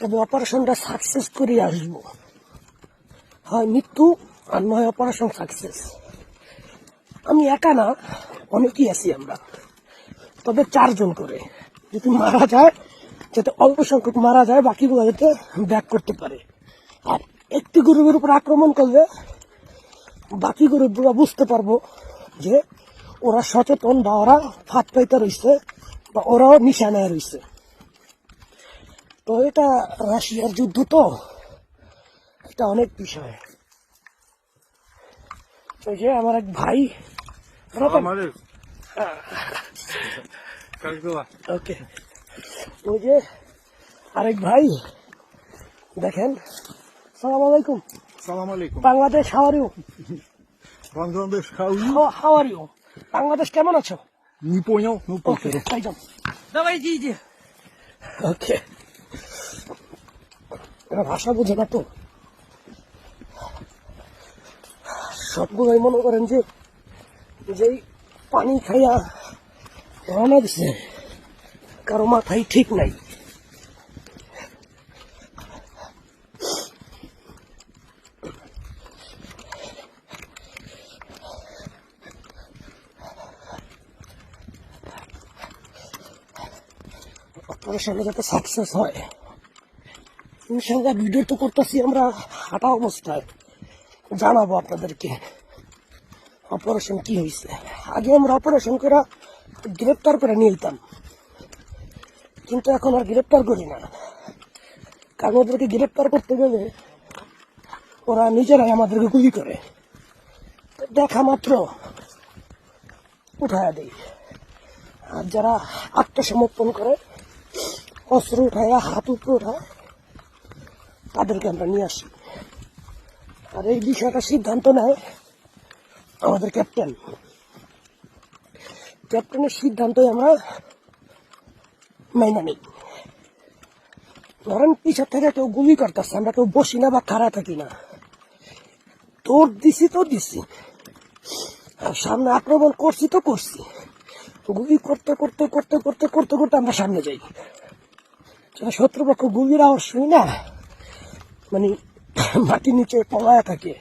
তবে অপারেশনটা সাকসেস করে আসবো। হয় মৃত্যু আর নয় অপারেশন সাকসেস। আমি একা না, অনেকেই আছি আমরা, তবে 4 জন করে। যদি মারা যায়, যাতে অল্প সংখ্যক মারা যায়, বাকিগুলো যাতে ব্যাক করতে পারে। আর একটি গ্রুপের উপর আক্রমণ করলে বাকি গ্রুপগুলো বুঝতে পারবো যে ওরা সচেতন, বা ওরা ফাঁদ পাইতে রয়েছে, বা ওরাও নিশানায় রয়েছে। তো এটা রাশিয়ার যুদ্ধ, তো এটা অনেক বিষয়। ওই যে আমার এক ভাই, ওকে, ওই যে আরেক ভাই দেখেন। সালাম আলাইকুম। Salam alaikum. Bangladesh, how are you? Bangladesh, how are you? How are you? Bangladesh কেমন আছো? Не понял, ну ওকে, повторю. пойдем. Давай, иди. ওকে, এরা ভাষা বোঝে না তো। সবগুলোই মনে করেন যে যেই পানি খাইয়া রওনা দিছে, কারো মাথায় ঠিক নাই। অপারেশনে যাতে সাকসেস হয় ইনশাল্লাহ। ভিডিও তো করতেছি আমরা হাঁটা অবস্থায়, জানাবো আপনাদেরকে অপারেশন কি হয়েছে। আগে আমরা অপারেশন করে গ্রেপ্তার করে নিয়ে যেতাম, কিন্তু এখন আর গ্রেপ্তার করি না, কারণ ওদেরকে গ্রেপ্তার করতে গেলে ওরা নিজেরাই আমাদেরকে গুলি করে, দেখা মাত্র উঠায় দেয়। আর যারা আত্মসমর্পণ করে, অস্ত্র উঠায়, হাত উপরে উঠায়, তাদেরকে আমরা নিয়ে আসি। আর এই বিষয়টা সিদ্ধান্ত নেয় আমাদের ক্যাপ্টেন। ক্যাপ্টেনের সিদ্ধান্তই আমরা মাইনা নিই। ধরেন পিছন থেকে কেউ গুলি করতেছে, আমরা কেউ বসি না বা খাড়া থাকি না, তোর দিছি তো দিছি, আর সামনে আক্রমণ করছি তো করছি। গুলি করতে করতে করতে করতে করতে করতে আমরা সামনে যাই। শত্রুপক্ষ গুলির আওয়াজ শুনি না, মানে মাটির নিচে পলায়া থাকে।